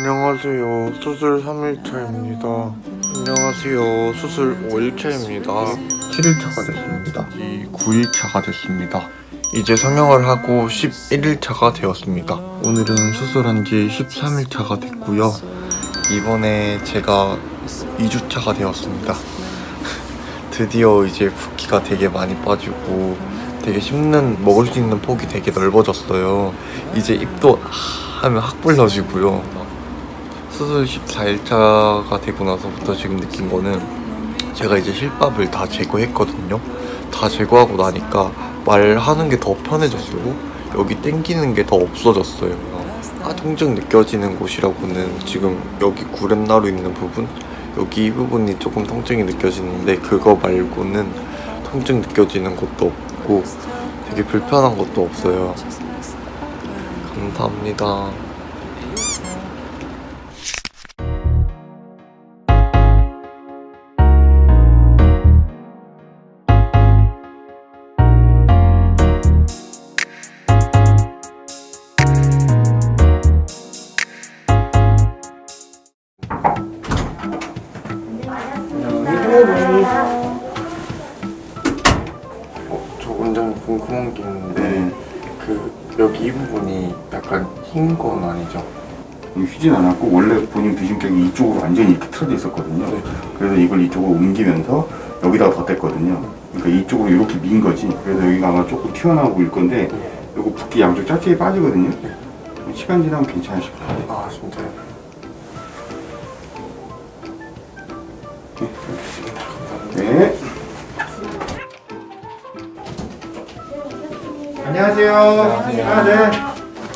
안녕하세요. 수술 3일차입니다. 안녕하세요. 수술 5일차입니다. 7일차가 됐습니다. 9일차가 됐습니다. 이제 성형을 하고 11일차가 되었습니다. 오늘은 수술한 지 13일차가 됐고요. 이번에 제가 2주차가 되었습니다. 드디어 이제 붓기가 되게 많이 빠지고 되게 먹을 수 있는 폭이 되게 넓어졌어요. 이제 입도 하면 확 불러지고요. 수술 14일차가 되고 나서부터 지금 느낀 거는 제가 이제 실밥을 다 제거했거든요. 다 제거하고 나니까 말하는 게 더 편해졌고 여기 땡기는 게 더 없어졌어요. 통증 느껴지는 곳이라고는 지금 여기 구렛나루 있는 부분, 여기 이 부분이 조금 통증이 느껴지는데 그거 말고는 통증 느껴지는 것도 없고 되게 불편한 것도 없어요. 감사합니다. 저 원장님 궁금한 게 있는데 여기 이 부분이 약간 흰 건 아니죠? 휘진 않았고 원래 본인 비중격이 이쪽으로 완전히 이렇게 틀어져 있었거든요. 네. 그래서 이걸 이쪽으로 옮기면서 여기다가 덧댔거든요. 그러니까 이쪽으로 이렇게 민 거지. 그래서 여기가 아마 조금 튀어나오고 있을 건데 요거 붓기 양쪽 짝짝이 빠지거든요. 시간 지나면 괜찮으실 거예요. 아 진짜요? 네. 안녕하세요. 안녕하세요. 네.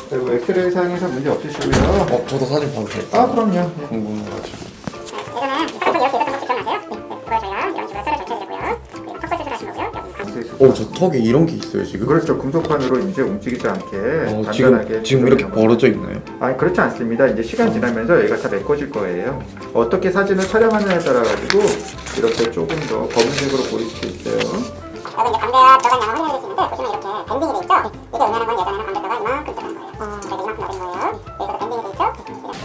그리고 엑스레이 상에서 문제 없으시고요. 저도 사진 봐도 될까요? 아, 그럼요. 궁금해가지고. 이거는 턱을 이렇게 있었던 거 기억나세요? 네. 그걸 저희가 이런 식으로 썰어 절차해드렸고요. 그리고 턱 수술을 하신 거고요. 여기 저 턱에 이런 게 있어요 지금? 그렇죠. 금속판으로 이제 움직이지 않게 단단하게 지금 이렇게 벌어져 있나요? 아니 그렇지 않습니다. 이제 시간 지나면서 얘가 다 메꿔질 거예요. 어떻게 사진을 촬영하느냐에 따라 가지고 이렇게 조금 더 검은색으로 보일 수도 있어요. 여기 이제 담배가 들어간 양을 확인해 줄 수 있는데 보시면 이렇게 밴딩이 돼 있죠? 이게 의미하는 건 예전에는 담배가가 이만큼 들어간 거예요. 저희가 이만큼 넣은 거예요. 그래서 밴딩이 돼 있죠?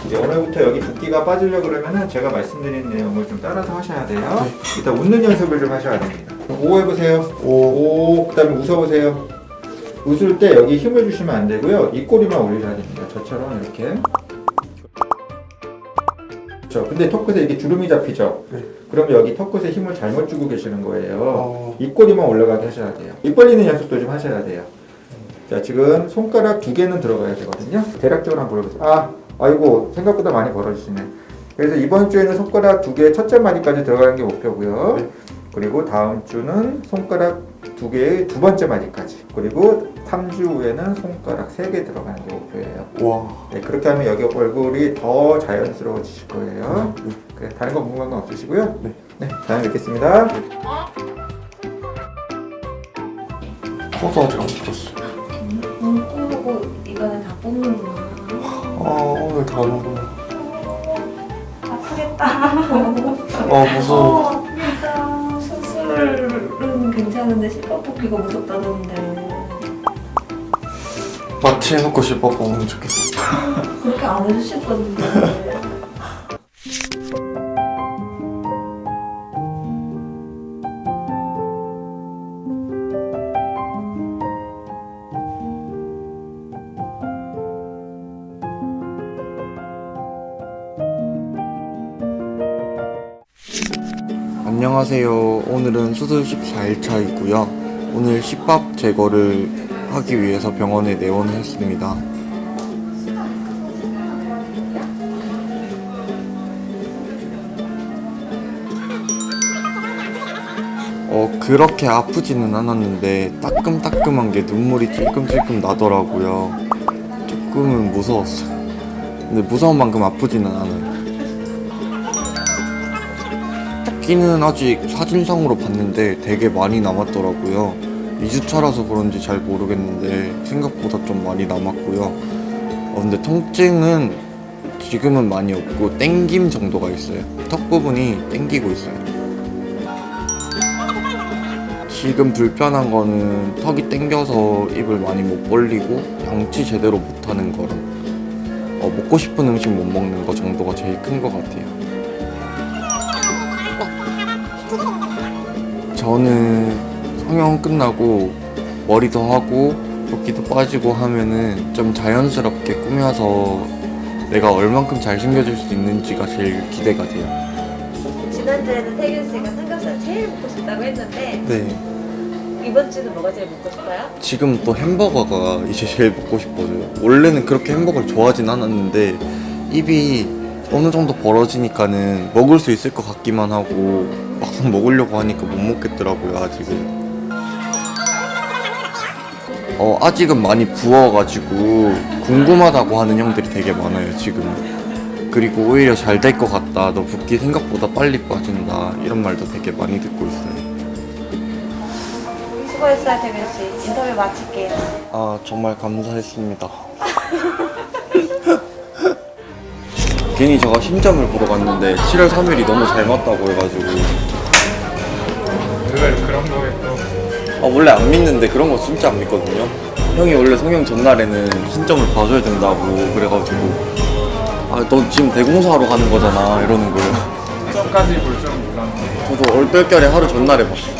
이제 오늘부터 여기 붓기가 빠지려고 그러면은 제가 말씀드린 내용을 좀 따라서 하셔야 돼요. 일단 웃는 연습을 좀 하셔야 됩니다. 오 해보세요. 오. 그다음에 웃어보세요. 웃을 때 여기 힘을 주시면 안 되고요. 입꼬리만 올리셔야 됩니다. 저처럼 이렇게. 그렇죠. 근데 턱끝에 이렇게 주름이 잡히죠? 네. 그럼 여기 턱끝에 힘을 잘못 주고 계시는 거예요. 입꼬리만 올라가게 하셔야 돼요. 입 벌리는 연습도 좀 하셔야 돼요. 자, 지금 손가락 2개는 들어가야 되거든요. 대략적으로 한번 볼게요. 아이고, 생각보다 많이 벌어지시네. 그래서 이번 주에는 손가락 2개 첫째 마디까지 들어가는 게 목표고요. 네. 그리고 다음 주는 손가락 2개의 두 번째 마디까지. 그리고 3주 후에는 손가락 3개 들어가는 게 목표예요. 와. 네, 그렇게 하면 여기 얼굴이 더 자연스러워지실 거예요. 그래, 다른 거 궁금한 건 없으시고요? 네, 다음에 뵙겠습니다. 코도 아직 안 붙었어요. 눈꼬고 이번에 다 뽑는구나. 오늘 다 오는구나. 아프겠다. 무서워. 아프겠다. 수술은 괜찮은데 실밥 뽑기가 무섭다던데. 마취해놓고 실밥 먹으면 좋겠어. 그렇게 안 해주실 건데. 안녕하세요. 오늘은 수술 14일차이고요. 오늘 실밥 제거를 하기 위해서 병원에 내원을 했습니다. 그렇게 아프지는 않았는데 따끔따끔한 게 눈물이 찔끔찔끔 나더라고요. 조금은 무서웠어요. 근데 무서운 만큼 아프지는 않아요. 붓기는 아직 사진상으로 봤는데 되게 많이 남았더라고요. 2주차라서 그런지 잘 모르겠는데 생각보다 좀 많이 남았고요. 근데 통증은 지금은 많이 없고 땡김 정도가 있어요. 턱 부분이 땡기고 있어요. 지금 불편한 거는 턱이 땡겨서 입을 많이 못 벌리고 양치 제대로 못하는 거랑 먹고 싶은 음식 못 먹는 거 정도가 제일 큰 것 같아요. 저는 성형 끝나고 머리도 하고 붓기도 빠지고 하면은 좀 자연스럽게 꾸며서 내가 얼만큼 잘생겨질 수 있는지가 제일 기대가 돼요. 지난주에는 태균 씨가 삼겹살 제일 먹고 싶다고 했는데 네. 이번 주는 뭐가 제일 먹고 싶어요? 지금 또 햄버거가 이제 제일 먹고 싶어져요. 원래는 그렇게 햄버거를 좋아하진 않았는데 입이 어느 정도 벌어지니까는 먹을 수 있을 것 같기만 하고 막상 먹으려고 하니까 못 먹겠더라고요, 아직은. 아직은 많이 부어가지고 궁금하다고 하는 형들이 되게 많아요, 지금. 그리고 오히려 잘 될 것 같다, 너 붓기 생각보다 빨리 빠진다, 이런 말도 되게 많이 듣고 있어요. 수고했어요, 태균 씨. 인터뷰 마칠게요. 아, 정말 감사했습니다. 괜히 제가 신점을 보러 갔는데 7월 3일이 너무 잘 맞다고 해가지고. 그런 거에 또 원래 안 믿는데 그런 거 진짜 안 믿거든요. 형이 원래 성형 전날에는 신점을 봐줘야 된다고 그래가지고 너 지금 대공사하러 가는 거잖아 이러는 거예요. 점까지 볼 줄은 몰랐는데 저도 얼떨결에 하루 전날에 봤어요.